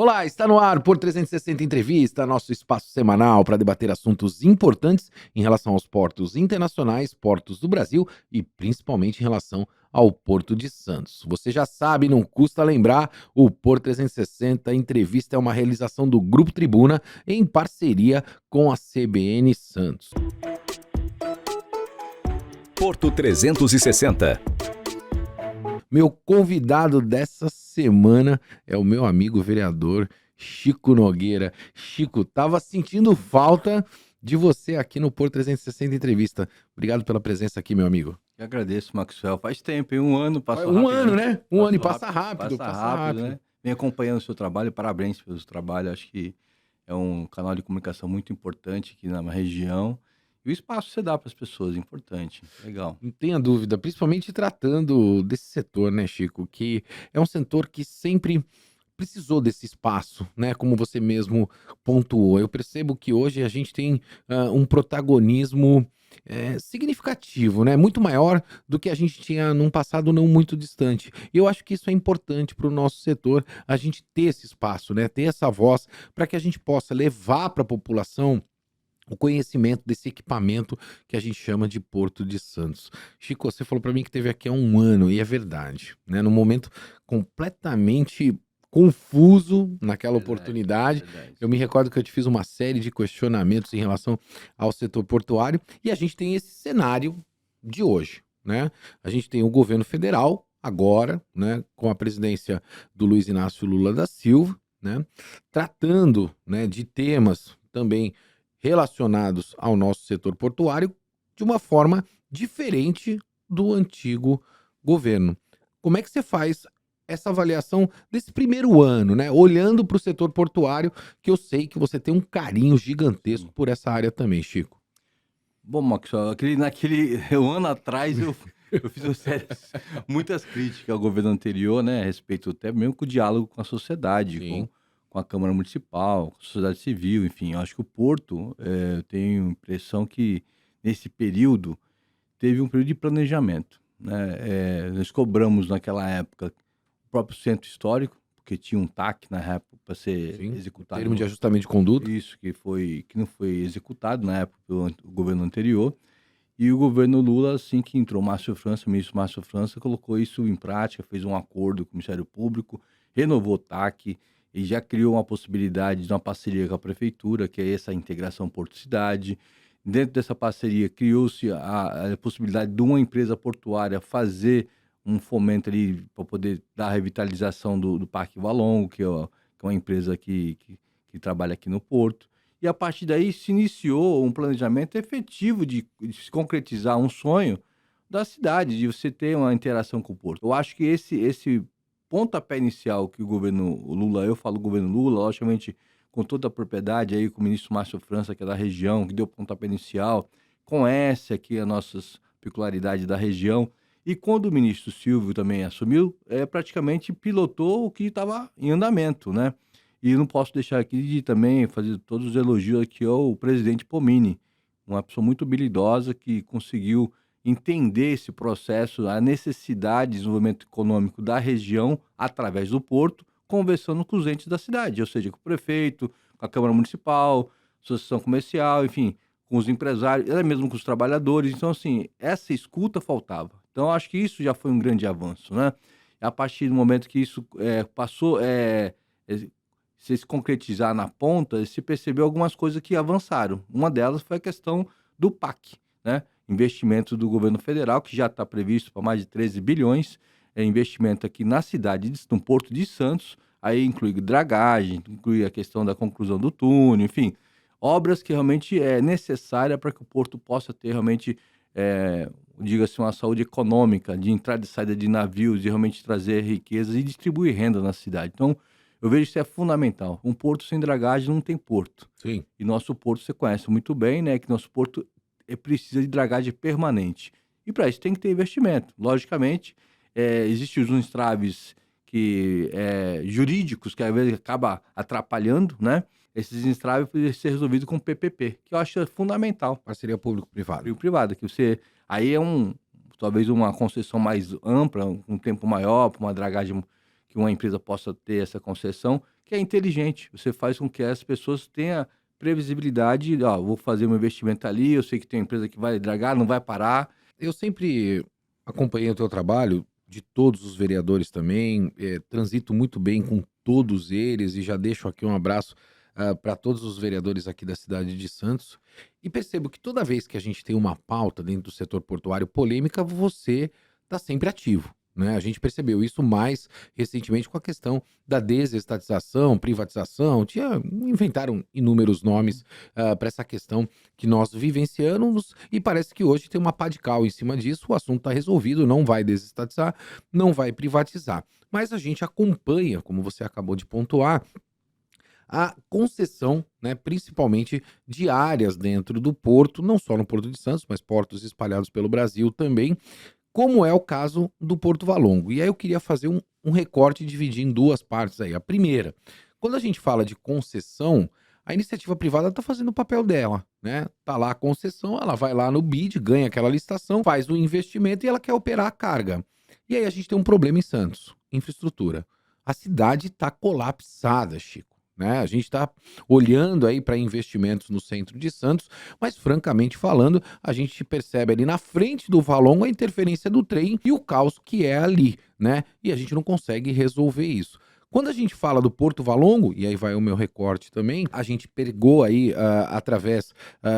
Olá, está no ar por 360 Entrevista, nosso espaço semanal para debater assuntos importantes em relação aos portos internacionais, portos do Brasil e principalmente em relação ao Porto de Santos. Você já sabe, não custa lembrar, o Por 360 Entrevista é uma realização do Grupo Tribuna em parceria com a CBN Santos. Porto 360. Meu convidado dessa semana é o meu amigo vereador Chico Nogueira. Chico, tava sentindo falta de você aqui no Por 360 Entrevista. Obrigado pela presença aqui, meu amigo. Eu agradeço, Maxwell. Faz tempo, hein? Um ano passou Um rápido. ano, né? Um ano e Passou passa rápido. Passa rápido, né? Vem acompanhando o seu trabalho, parabéns pelo seu trabalho. Acho que é um canal de comunicação muito importante aqui na região. E o espaço que você dá para as pessoas, importante. Legal. Não tenha dúvida, principalmente tratando desse setor, né, Chico? Que é um setor que sempre precisou desse espaço, né? Como você mesmo pontuou. Eu percebo que hoje a gente tem um protagonismo significativo, né? Muito maior do que a gente tinha num passado não muito distante. E eu acho que isso é importante para o nosso setor, a gente ter esse espaço, né? Ter essa voz para que a gente possa levar para a população o conhecimento desse equipamento que a gente chama de Porto de Santos. Chico, você falou para mim que teve aqui há um ano, e é verdade, né? Num momento completamente confuso naquela oportunidade. Verdade. Eu me recordo que eu te fiz uma série de questionamentos em relação ao setor portuário, e a gente tem esse cenário de hoje, né? A gente tem o governo federal agora, né, com a presidência do Luiz Inácio Lula da Silva, né, tratando, né, de temas também relacionados ao nosso setor portuário de uma forma diferente do antigo governo. Como é que você faz essa avaliação desse primeiro ano, né? Olhando para o setor portuário, que eu sei que você tem um carinho gigantesco por essa área também, Chico. Bom, Maxwell, naquele um ano atrás eu fiz muitas críticas ao governo anterior, né? A respeito até mesmo com o diálogo com a sociedade, Sim. com a Câmara Municipal, com a sociedade civil, enfim. Eu acho que o Porto, eu tenho a impressão que nesse período teve um período de planejamento, né? Nós cobramos naquela época o próprio centro histórico, porque tinha um TAC na época para ser Sim, executado. termo de ajustamento de conduta. Isso, que não foi executado na época pelo governo anterior. E o governo Lula, assim que entrou, o ministro Márcio França, colocou isso em prática, fez um acordo com o Ministério Público, renovou o TAC e já criou uma possibilidade de uma parceria com a prefeitura, que é essa integração Porto-Cidade. Dentro dessa parceria, criou-se a possibilidade de uma empresa portuária fazer um fomento ali para poder dar a revitalização do Parque Valongo, que é uma empresa que trabalha aqui no Porto. E a partir daí se iniciou um planejamento efetivo de se concretizar um sonho da cidade, de você ter uma interação com o Porto. Eu acho que esse pontapé inicial que o governo Lula, eu falo governo Lula, logicamente com toda a propriedade aí com o ministro Márcio França, que é da região, que deu o pontapé inicial, conhece aqui as nossas peculiaridades da região. E quando o ministro Silvio também assumiu, praticamente pilotou o que estava em andamento, né? E não posso deixar aqui de também fazer todos os elogios aqui ao presidente Pomini, uma pessoa muito habilidosa que conseguiu entender esse processo, a necessidade de desenvolvimento econômico da região através do porto, conversando com os entes da cidade, ou seja, com o prefeito, com a Câmara Municipal, Associação Comercial, enfim, com os empresários, até mesmo com os trabalhadores. Então, assim, essa escuta faltava. Então, acho que isso já foi um grande avanço, né? A partir do momento que isso passou... se concretizar na ponta, se percebeu algumas coisas que avançaram. Uma delas foi a questão do PAC, né? Investimento do governo federal, que já está previsto para mais de 13 bilhões, investimento aqui na cidade, no Porto de Santos, aí inclui dragagem, inclui a questão da conclusão do túnel, enfim, obras que realmente é necessária para que o Porto possa ter realmente, diga-se, uma saúde econômica, de entrada e saída de navios, e realmente trazer riquezas e distribuir renda na cidade. Então, eu vejo que isso é fundamental. Um porto sem dragagem não tem porto. Sim. E nosso porto, você conhece muito bem, né? Que nosso porto precisa de dragagem permanente. E para isso tem que ter investimento. Logicamente, existem os entraves jurídicos que às vezes acaba atrapalhando, né? Esses entraves poderiam ser resolvidos com PPP, que eu acho fundamental. Parceria público-privada. Privada, que você... Aí talvez uma concessão mais ampla, um tempo maior, para uma dragagem que uma empresa possa ter essa concessão, que é inteligente. Você faz com que as pessoas tenham previsibilidade, ó, vou fazer um investimento ali, eu sei que tem uma empresa que vai dragar, não vai parar. Eu sempre acompanhei o teu trabalho, de todos os vereadores também, transito muito bem com todos eles e já deixo aqui um abraço para todos os vereadores aqui da cidade de Santos. E percebo que toda vez que a gente tem uma pauta dentro do setor portuário polêmica, você está sempre ativo. Né? A gente percebeu isso mais recentemente com a questão da desestatização, privatização. Inventaram inúmeros nomes para essa questão que nós vivenciamos e parece que hoje tem uma pá de cal em cima disso, o assunto está resolvido, não vai desestatizar, não vai privatizar. Mas a gente acompanha, como você acabou de pontuar, a concessão, né, principalmente de áreas dentro do porto, não só no Porto de Santos, mas portos espalhados pelo Brasil também, como é o caso do Porto Valongo. E aí eu queria fazer um recorte e dividir em duas partes aí. A primeira, quando a gente fala de concessão, a iniciativa privada está fazendo o papel dela, né? Tá lá a concessão, ela vai lá no bid, ganha aquela licitação, faz o investimento e ela quer operar a carga. E aí a gente tem um problema em Santos, infraestrutura. A cidade está colapsada, Chico. Né? A gente está olhando aí para investimentos no centro de Santos, mas francamente falando, a gente percebe ali na frente do Valongo a interferência do trem e o caos que é ali, né? E a gente não consegue resolver isso. Quando a gente fala do Porto Valongo, e aí vai o meu recorte também, a gente pegou aí, através,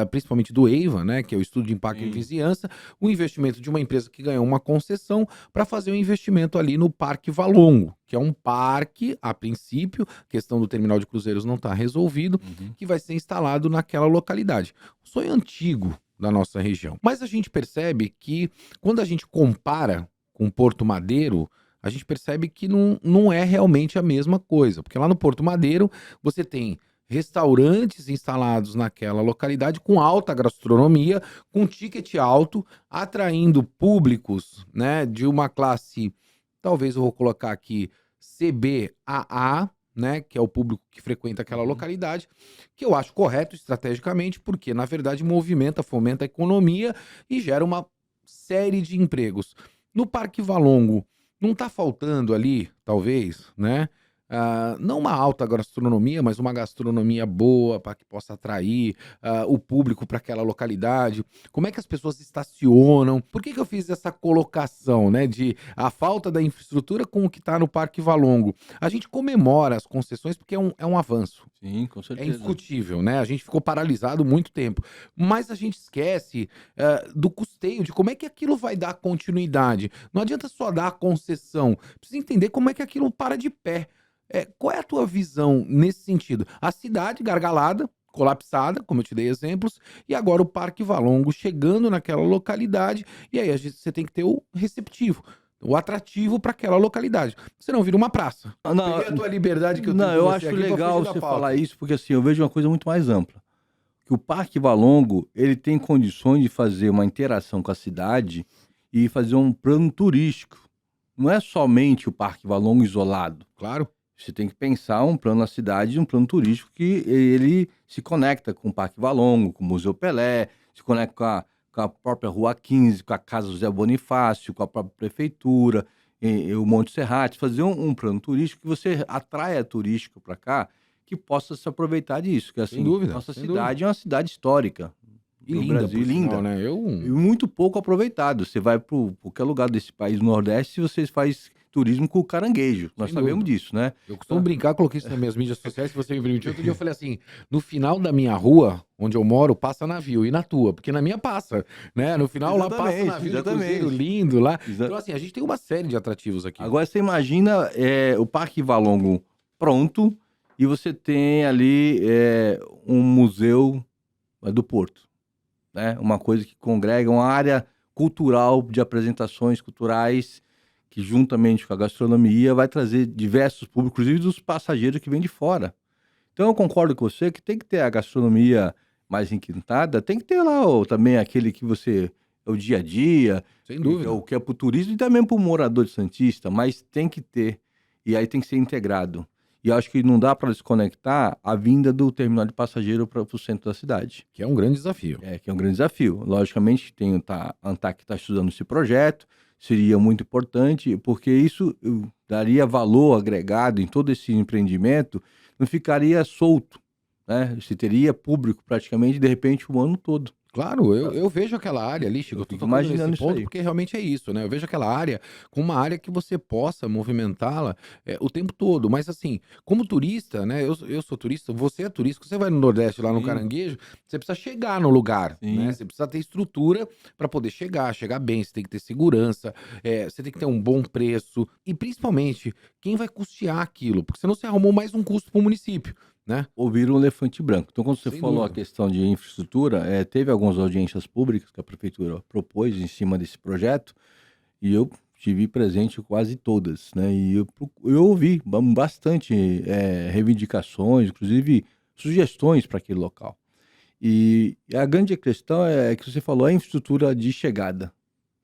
principalmente do EIVA, né, que é o Estudo de Impacto em Vizinhança, o investimento de uma empresa que ganhou uma concessão para fazer um investimento ali no Parque Valongo, que é um parque, a princípio, a questão do terminal de cruzeiros não está resolvido, que vai ser instalado naquela localidade. Um sonho antigo da nossa região. Mas a gente percebe que, quando a gente compara com Porto Madeiro, a gente percebe que não é realmente a mesma coisa. Porque lá no Porto Madeiro, você tem restaurantes instalados naquela localidade com alta gastronomia, com ticket alto, atraindo públicos, né, de uma classe, talvez eu vou colocar aqui, CBAA, né, que é o público que frequenta aquela localidade, que eu acho correto estrategicamente, porque na verdade movimenta, fomenta a economia e gera uma série de empregos. No Parque Valongo, não está faltando ali, talvez, né? Não uma alta gastronomia, mas uma gastronomia boa para que possa atrair o público para aquela localidade. Como é que as pessoas estacionam? Por que eu fiz essa colocação, né, de a falta da infraestrutura com o que está no Parque Valongo? A gente comemora as concessões porque é um avanço. Sim, com É certeza. indiscutível, né? A gente ficou paralisado muito tempo. Mas a gente esquece do custeio, de como é que aquilo vai dar continuidade. Não adianta só dar a concessão. Precisa entender como é que aquilo para de pé. Qual é a tua visão nesse sentido? A cidade gargalada, colapsada, como eu te dei exemplos, e agora o Parque Valongo chegando naquela localidade, e aí você tem que ter o receptivo, o atrativo para aquela localidade. Você não vira uma praça. Não, Peguei a tua liberdade que eu não, tenho eu com você acho aqui pra legal fugir da você pauta. falar isso, porque assim, eu vejo uma coisa muito mais ampla. Que o Parque Valongo, ele tem condições de fazer uma interação com a cidade e fazer um plano turístico. Não é somente o Parque Valongo isolado. Claro. Você tem que pensar um plano na cidade, um plano turístico que ele se conecta com o Parque Valongo, com o Museu Pelé, se conecta com a própria Rua 15, com a Casa José Bonifácio, com a própria prefeitura, e o Monte Serrate, fazer um plano turístico que você atraia turístico para cá, que possa se aproveitar disso. Que assim, dúvida, nossa sem cidade é uma cidade histórica E do linda, Brasil, por linda. sinal, né? E muito pouco aproveitado. Você vai para qualquer lugar desse país no Nordeste e você faz turismo com caranguejo. Nós Sem sabemos dúvida. disso, né? Eu costumo brincar, coloquei isso nas minhas mídias sociais, se você me permitiu. Outro dia eu falei assim, no final da minha rua, onde eu moro, passa navio, e na tua? Porque na minha passa, né? No final lá passa Exatamente, navio de exatamente. cruzeiro lindo lá. Exa- Então assim, a gente tem uma série de atrativos aqui. Agora você imagina o Parque Valongo pronto e você tem ali um museu do Porto, né? Uma coisa que congrega uma área cultural de apresentações culturais que juntamente com a gastronomia vai trazer diversos públicos, inclusive dos passageiros que vêm de fora. Então eu concordo com você que tem que ter a gastronomia mais requintada, tem que ter lá também aquele que você é o dia a dia, Sem dúvida. o que é para o turismo e também para o morador de Santista, mas tem que ter, e aí tem que ser integrado. E eu acho que não dá para desconectar a vinda do terminal de passageiro para o centro da cidade. Que é um grande desafio. Que é um grande desafio. Logicamente, a ANTAC está estudando esse projeto, seria muito importante, porque isso daria valor agregado em todo esse empreendimento, não ficaria solto, né? Você teria público praticamente, de repente, o ano todo. Claro, eu vejo aquela área ali, Chico, Eu eu tô fico tocando nesse imaginando isso ponto aí. porque realmente é isso, né? Eu vejo aquela área como uma área que você possa movimentá-la o tempo todo. Mas assim, como turista, né? Eu sou turista, você é turista, você vai no Nordeste lá no Sim, Caranguejo, você precisa chegar no lugar, né? sim. Você precisa ter estrutura para poder chegar bem, você tem que ter segurança, você tem que ter um bom preço e principalmente quem vai custear aquilo, porque senão você arrumou mais um custo para o município, né? Ouvir um elefante branco. Então, quando você Sem falou a dúvida. questão de infraestrutura, teve algumas audiências públicas que a prefeitura propôs em cima desse projeto, e eu estive presente em quase todas, né? E eu ouvi bastante reivindicações, inclusive sugestões para aquele local. E a grande questão é que você falou a infraestrutura de chegada,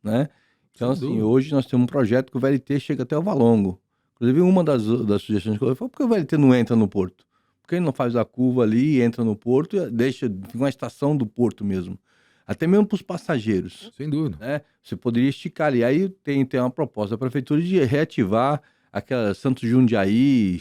né? Então, Sem assim, dúvida. hoje nós temos um projeto que o VLT chega até o Valongo. Inclusive, uma das sugestões que eu falei foi: por que o VLT não entra no porto? Por que ele não faz a curva ali, entra no porto e fica uma estação do porto mesmo? Até mesmo para os passageiros, Sem dúvida. né? Você poderia esticar ali. Aí tem uma proposta da prefeitura de reativar aquela Santos Jundiaí,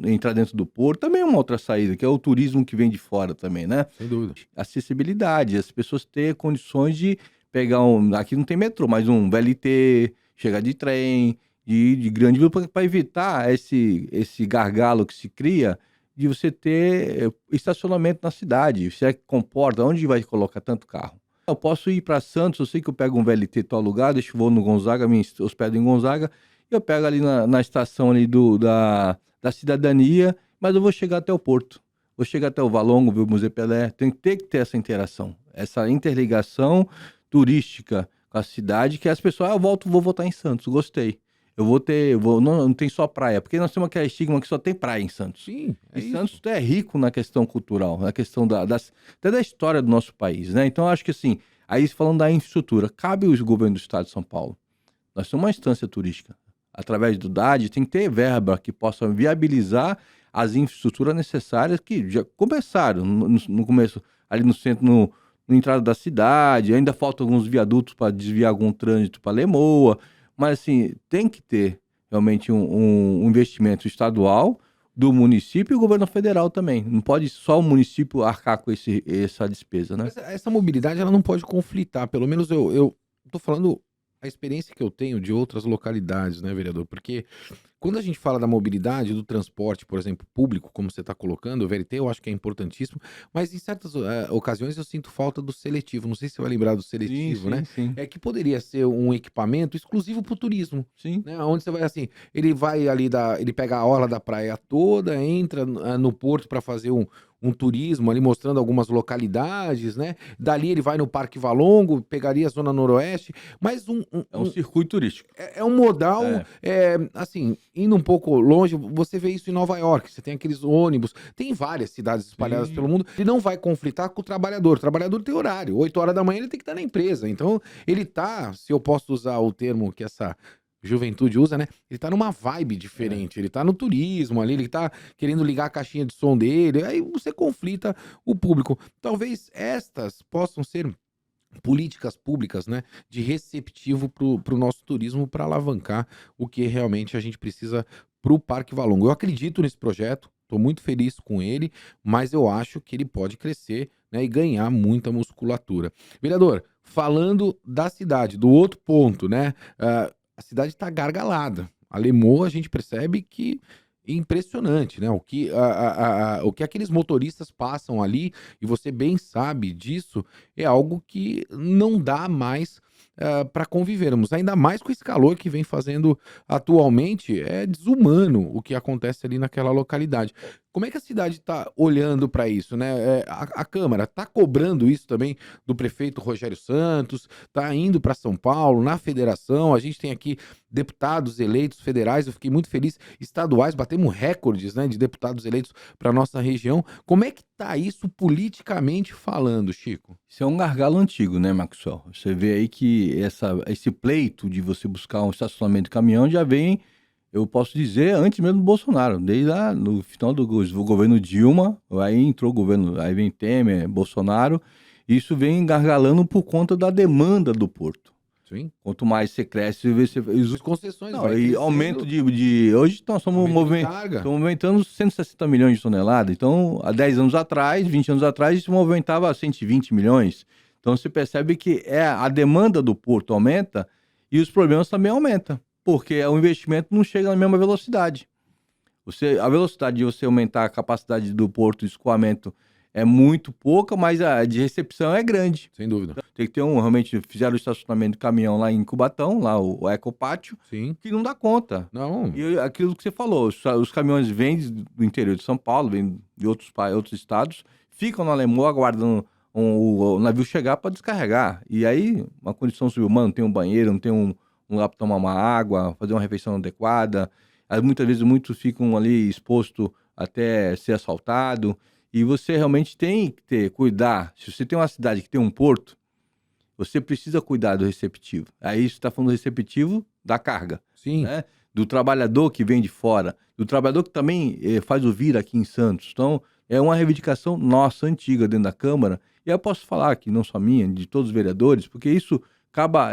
entrar dentro do porto. Também é uma outra saída, que é o turismo que vem de fora também, né? Sem dúvida. Acessibilidade, as pessoas ter condições de pegar aqui não tem metrô, mas um VLT, chegar de trem, de grande para evitar esse gargalo que se cria de você ter estacionamento na cidade. Se é que comporta, onde vai colocar tanto carro? Eu posso ir para Santos, eu sei que eu pego um VLT em tal lugar, deixo vou no Gonzaga, me hospedo em Gonzaga, e eu pego ali na estação ali da Cidadania, mas eu vou chegar até o Porto. Vou chegar até o Valongo, ver o Museu Pelé. Tem que ter essa interação, essa interligação turística com a cidade, que as pessoas, vou voltar em Santos, gostei. Não tem só praia, porque nós temos aquele estigma que só tem praia em Santos. Sim, é E isso. Santos é rico na questão cultural, na questão até da história do nosso país, né? Então, eu acho que assim, aí falando da infraestrutura, cabe ao governo do estado de São Paulo. Nós somos uma instância turística. Através do DAD, tem que ter verba que possa viabilizar as infraestruturas necessárias que já começaram no começo, ali no centro, no entrada da cidade. Ainda faltam alguns viadutos para desviar algum trânsito para Lemoa. Mas, assim, tem que ter realmente um investimento estadual, do município e o governo federal também. Não pode só o município arcar com essa despesa, né? Mas essa mobilidade ela não pode conflitar, pelo menos eu tô falando a experiência que eu tenho de outras localidades, né, vereador, porque quando a gente fala da mobilidade, do transporte, por exemplo, público, como você está colocando, o VLT eu acho que é importantíssimo, mas em certas ocasiões eu sinto falta do seletivo, não sei se você vai lembrar do Sim, seletivo, né, sim, sim. é que poderia ser um equipamento exclusivo para o turismo, Sim. né, onde você vai assim, ele vai ali, ele pega a orla da praia toda, entra no porto para fazer um turismo ali mostrando algumas localidades, né? Dali ele vai no Parque Valongo, pegaria a Zona Noroeste, mas É um circuito turístico. é um modal, É. assim, indo um pouco longe, você vê isso em Nova York, você tem aqueles ônibus, tem várias cidades espalhadas Sim. pelo mundo, ele não vai conflitar com o trabalhador tem horário, 8 horas da manhã ele tem que estar na empresa, então ele tá, se eu posso usar o termo que essa juventude usa, né? Ele tá numa vibe diferente, ele tá no turismo ali, ele tá querendo ligar a caixinha de som dele, aí você conflita o público. Talvez estas possam ser políticas públicas, né, de receptivo para o nosso turismo para alavancar o que realmente a gente precisa para o Parque Valongo. Eu acredito nesse projeto, estou muito feliz com ele, mas eu acho que ele pode crescer, né, e ganhar muita musculatura. Vereador, falando da cidade, do outro ponto, né, a cidade está gargalada. A Lemoa, a gente percebe que impressionante, né? O que aqueles motoristas passam ali, e você bem sabe disso, é algo que não dá mais para convivermos. Ainda mais com esse calor que vem fazendo atualmente, é desumano o que acontece ali naquela localidade. Como é que a cidade está olhando para isso, né? A Câmara está cobrando isso também do prefeito Rogério Santos, está indo para São Paulo, na federação. A gente tem aqui deputados eleitos federais, eu fiquei muito feliz, estaduais, batemos recordes, né, de deputados eleitos para nossa região. Como é que tá isso politicamente falando, Chico? Isso é um gargalo antigo, né, Maxwell? Você vê aí que esse pleito de você buscar um estacionamento de caminhão já vem, eu posso dizer, antes mesmo do Bolsonaro. Desde lá no final do governo Dilma, aí entrou o governo, aí vem Temer, Bolsonaro. Isso vem gargalando por conta da demanda do porto. Sim. Quanto mais você cresce, As concessões não, vai e crescendo, aumento hoje nós estamos aumento de carga. movimentando 160 milhões de toneladas. Então, há 10 anos atrás, 20 anos atrás, isso movimentava 120 milhões. Então, você percebe que a demanda do porto aumenta e os problemas também aumentam, porque o investimento não chega na mesma velocidade. A velocidade de você aumentar a capacidade do porto de escoamento é muito pouca, mas a de recepção é grande. Sem dúvida. Tem que ter realmente, fizeram o estacionamento de caminhão lá em Cubatão, lá o Ecopátio, Sim. que não dá conta. Não. E aquilo que você falou, os caminhões vêm do interior de São Paulo, vêm de outros estados, ficam na Lemoa aguardando o navio chegar para descarregar. E aí, uma condição subhumana, não tem um banheiro, não tem um lugar para tomar uma água, fazer uma refeição adequada. Aí, muitas vezes, muitos ficam ali expostos até ser assaltado. E você realmente tem que cuidar. Se você tem uma cidade que tem um porto, você precisa cuidar do receptivo. Aí você está falando do receptivo da carga. Sim. Né? Do trabalhador que vem de fora, do trabalhador que também faz o vir aqui em Santos. Então, é uma reivindicação nossa, antiga, dentro da Câmara. E eu posso falar aqui, não só minha, de todos os vereadores, porque isso acaba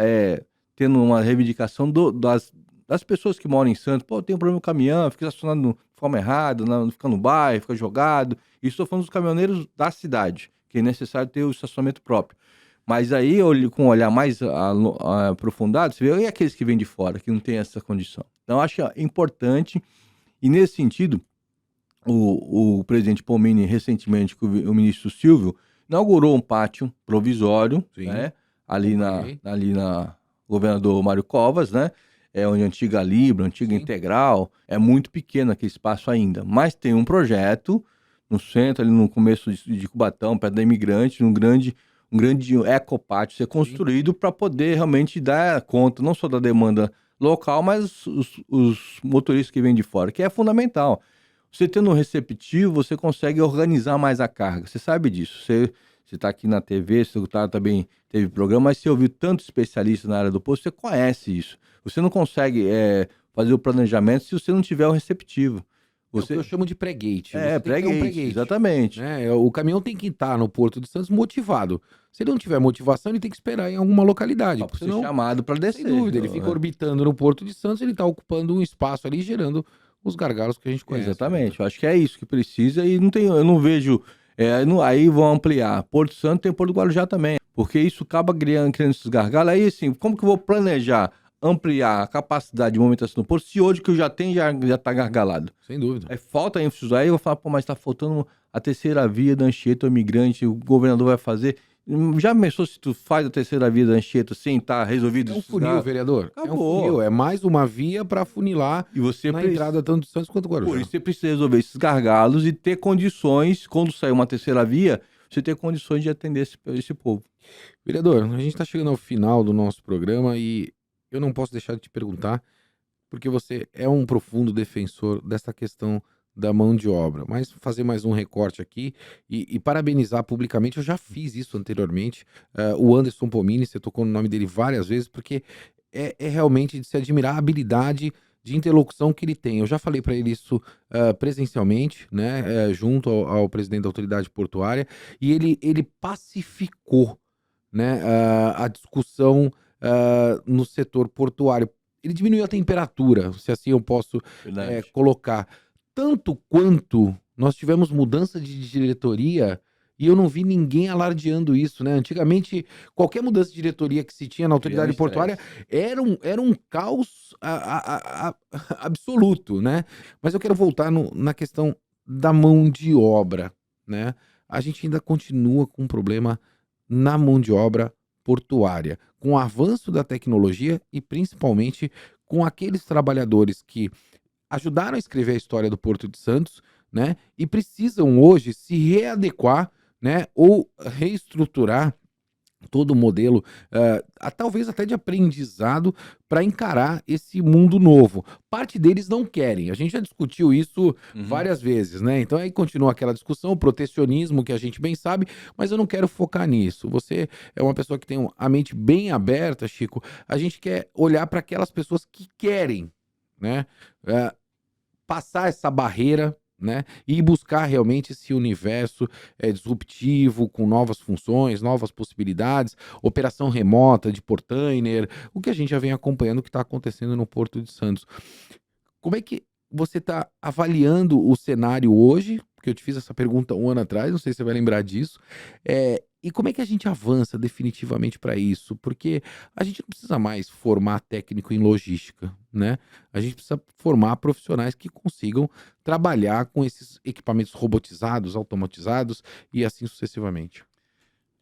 tendo uma reivindicação das pessoas que moram em Santos. Pô, tem um problema com o caminhão, fica estacionado de forma errada, fica no bairro, fica jogado. Isso estou falando dos caminhoneiros da cidade, que é necessário ter o estacionamento próprio. Mas aí, com um olhar mais aprofundado, você vê, e aqueles que vêm de fora, que não tem essa condição? Então, eu acho importante, e nesse sentido, o presidente Pomini, recentemente, com o ministro Silvio, inaugurou um pátio provisório, né, ali na governador Mário Covas, né, onde a antiga Libra, a antiga Integral, é muito pequeno aquele espaço ainda, mas tem um projeto no centro, ali no começo de Cubatão, perto da Imigrante, um grande ecopátio ser construído para poder realmente dar conta não só da demanda local, mas os motoristas que vêm de fora, que é fundamental. Você tendo um receptivo, você consegue organizar mais a carga. Você sabe disso. Você está aqui na TV, você também teve programa, mas você ouviu tanto especialista na área do posto, você conhece isso. Você não consegue fazer o planejamento se você não tiver o receptivo. É o que eu chamo de pré-gate. Pré-gate, exatamente. Né? O caminhão tem que estar no Porto de Santos motivado. Se ele não tiver motivação, ele tem que esperar em alguma localidade. Só para ser chamado para descer. Sem dúvida, ele fica orbitando no Porto de Santos, ele está ocupando um espaço ali, gerando os gargalos que a gente conhece. Exatamente, eu acho que é isso que precisa e eu não vejo... aí vão ampliar. Porto Santo tem Porto Guarujá também, porque isso acaba criando esses gargalos. Aí, assim, como que eu vou planejar ampliar a capacidade de movimentação do porto, se hoje que eu já tenho já está gargalado? Sem dúvida. Aí falta ênfase, aí eu vou falar, pô, mas está faltando a terceira via da Anchieta, o imigrante, o governador vai fazer. Já pensou se tu faz a terceira via da Anchieta sem estar resolvido? É um funil, vereador. Acabou. É um funil, é mais uma via para funilar e você na entrada tanto de Santos quanto do Guarujá. Por isso você precisa resolver esses gargalos e ter condições, quando sair uma terceira via, você ter condições de atender esse povo. Vereador, a gente está chegando ao final do nosso programa e eu não posso deixar de te perguntar, porque você é um profundo defensor dessa questão da mão de obra. Mas fazer mais um recorte aqui e parabenizar publicamente, eu já fiz isso anteriormente, o Anderson Pomini, você tocou no nome dele várias vezes, porque é realmente de se admirar a habilidade de interlocução que ele tem. Eu já falei para ele isso presencialmente, né, junto ao presidente da autoridade portuária, e ele pacificou, né, a discussão no setor portuário. Ele diminuiu a temperatura, se assim eu posso colocar. Tanto quanto nós tivemos mudança de diretoria e eu não vi ninguém alardeando isso, né? Antigamente, qualquer mudança de diretoria que se tinha na autoridade portuária era um caos absoluto, né? Mas eu quero voltar na questão da mão de obra, né? A gente ainda continua com um problema na mão de obra portuária, com o avanço da tecnologia e principalmente com aqueles trabalhadores que ajudaram a escrever a história do Porto de Santos, né? E precisam hoje se readequar, né? Ou reestruturar todo o modelo, talvez até de aprendizado, para encarar esse mundo novo. Parte deles não querem, a gente já discutiu isso várias vezes, né? Então aí continua aquela discussão, o protecionismo que a gente bem sabe, mas eu não quero focar nisso. Você é uma pessoa que tem a mente bem aberta, Chico, a gente quer olhar para aquelas pessoas que querem, né? Passar essa barreira, né? E buscar realmente esse universo disruptivo, com novas funções, novas possibilidades, operação remota de portainer, o que a gente já vem acompanhando o que está acontecendo no Porto de Santos. Como é que você está avaliando o cenário hoje? Porque eu te fiz essa pergunta um ano atrás, não sei se você vai lembrar disso. E como é que a gente avança definitivamente para isso? Porque a gente não precisa mais formar técnico em logística, né? A gente precisa formar profissionais que consigam trabalhar com esses equipamentos robotizados, automatizados e assim sucessivamente.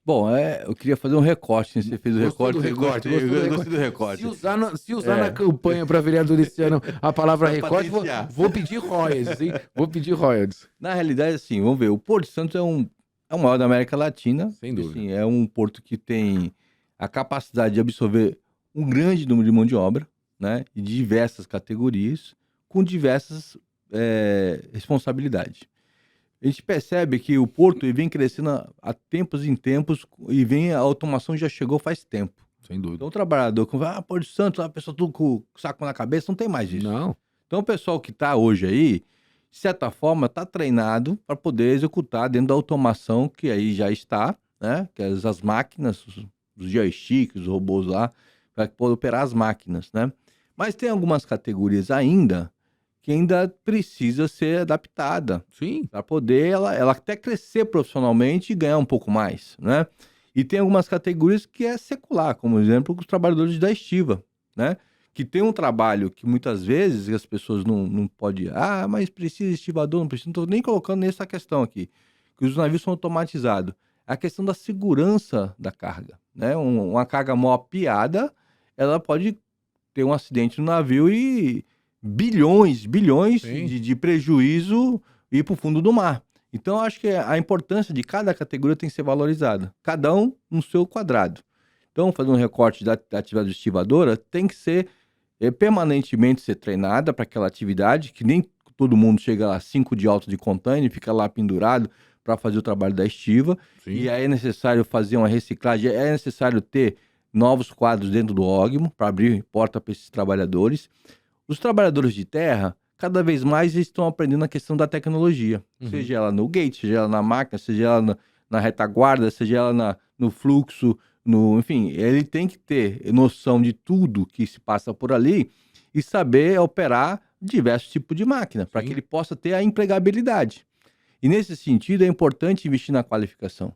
Bom, eu queria fazer um recorte, né? Você fez o Gostou recorte, do recorte, eu gostou do gostei recorte. do recorte. Se usar na É, campanha para vereador esse ano a palavra pra recorte, patentear. vou pedir royalties, hein? Vou pedir royalties. Na realidade, assim, vamos ver, o Porto de Santos é o maior da América Latina. Sem dúvida. Assim, é um porto que tem a capacidade de absorver um grande número de mão de obra, né? E de diversas categorias, com diversas responsabilidades. A gente percebe que o porto ele vem crescendo há tempos em tempos a automação já chegou faz tempo. Sem dúvida. Então o trabalhador, Porto de Santos, a pessoa tudo com o saco na cabeça, não tem mais isso. Não, Então o pessoal que está hoje aí, de certa forma, está treinado para poder executar dentro da automação que aí já está, né? Que as máquinas, os joysticks, os robôs lá, para poder operar as máquinas, né? Mas tem algumas categorias ainda que ainda precisa ser adaptada sim, para poder ela até crescer profissionalmente e ganhar um pouco mais, né? E tem algumas categorias que é secular, como por exemplo os trabalhadores da estiva, né? Que tem um trabalho que muitas vezes as pessoas não podem, mas precisa de estivador, não precisa, não estou nem colocando nessa questão aqui, que os navios são automatizados. A questão da segurança da carga, né? Uma carga mal apiada, ela pode ter um acidente no navio e bilhões sim. de prejuízo ir para o fundo do mar. Então, eu acho que a importância de cada categoria tem que ser valorizada, cada um no seu quadrado. Então, fazer um recorte da atividade estivadora tem que ser permanentemente ser treinada para aquela atividade, que nem todo mundo chega lá 5 de alto de container e fica lá pendurado para fazer o trabalho da estiva. Sim. E aí é necessário fazer uma reciclagem, é necessário ter novos quadros dentro do ógimo para abrir porta para esses trabalhadores. Os trabalhadores de terra, cada vez mais estão aprendendo a questão da tecnologia, seja ela no gate, seja ela na máquina, seja ela na retaguarda, seja ela no fluxo, enfim, ele tem que ter noção de tudo que se passa por ali e saber operar diversos tipos de máquina, para que ele possa ter a empregabilidade. E nesse sentido é importante investir na qualificação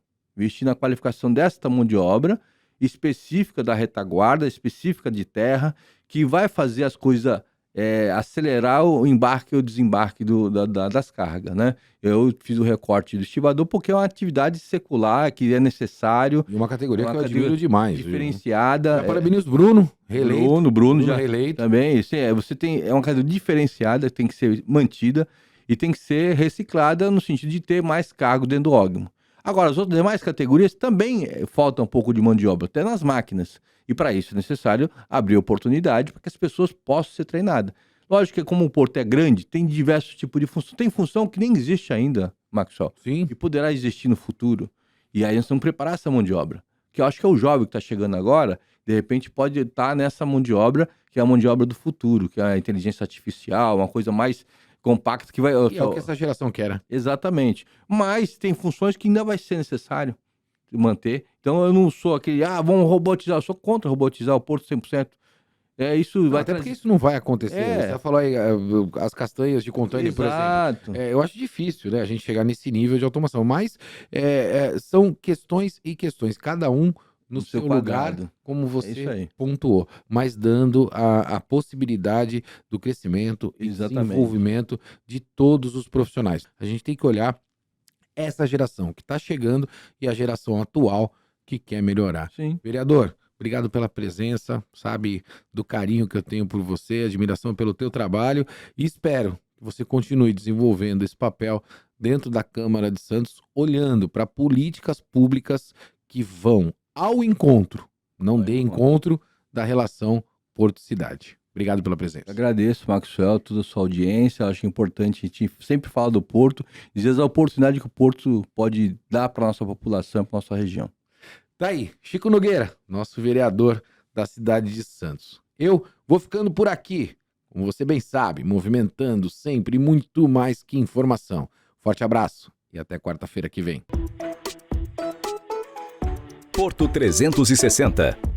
desta mão de obra específica da retaguarda, específica de terra, que vai fazer as coisas acelerar o embarque e o desembarque das cargas, né? Eu fiz o recorte do estivador porque é uma atividade secular que é necessário. E uma categoria É uma que eu admiro categoria demais. diferenciada. Já parabenizo Bruno, reeleito. Bruno já reeleito. também. Você tem uma categoria diferenciada, tem que ser mantida e tem que ser reciclada no sentido de ter mais cargo dentro do ógimo. Agora, as outras demais categorias também falta um pouco de mão de obra, até nas máquinas. E para isso é necessário abrir oportunidade para que as pessoas possam ser treinadas. Lógico que como o porto é grande, tem diversos tipos de função. Tem função que nem existe ainda, Maxwell, Sim. e poderá existir no futuro. E aí nós temos que preparar essa mão de obra. Que eu acho que é o jovem que está chegando agora, de repente pode estar nessa mão de obra, que é a mão de obra do futuro, que é a inteligência artificial, uma coisa mais compacta que vai... E é o que essa geração quer. Exatamente. Mas tem funções que ainda vai ser necessário manter. Então eu não sou aquele, vamos robotizar, eu sou contra robotizar o porto 100%. Isso vai até porque isso não vai acontecer. Você falou aí as castanhas de container, por exemplo. Eu acho difícil, né, a gente chegar nesse nível de automação, mas são questões e questões, cada um no seu lugar, como você pontuou, mas dando a possibilidade do crescimento e desenvolvimento de todos os profissionais. A gente tem que olhar essa geração que está chegando e a geração atual que quer melhorar. Sim. Vereador, obrigado pela presença, sabe do carinho que eu tenho por você, admiração pelo teu trabalho e espero que você continue desenvolvendo esse papel dentro da Câmara de Santos, olhando para políticas públicas que vão ao encontro, não dê encontro da relação Porto-Cidade. Obrigado pela presença. Agradeço, Maxwell, toda a sua audiência. Acho importante a gente sempre falar do Porto, dizer a oportunidade que o Porto pode dar para a nossa população, para a nossa região. Tá aí, Chico Nogueira, nosso vereador da cidade de Santos. Eu vou ficando por aqui como você bem sabe, movimentando sempre muito mais que informação. Forte abraço e até quarta-feira que vem. Porto 360.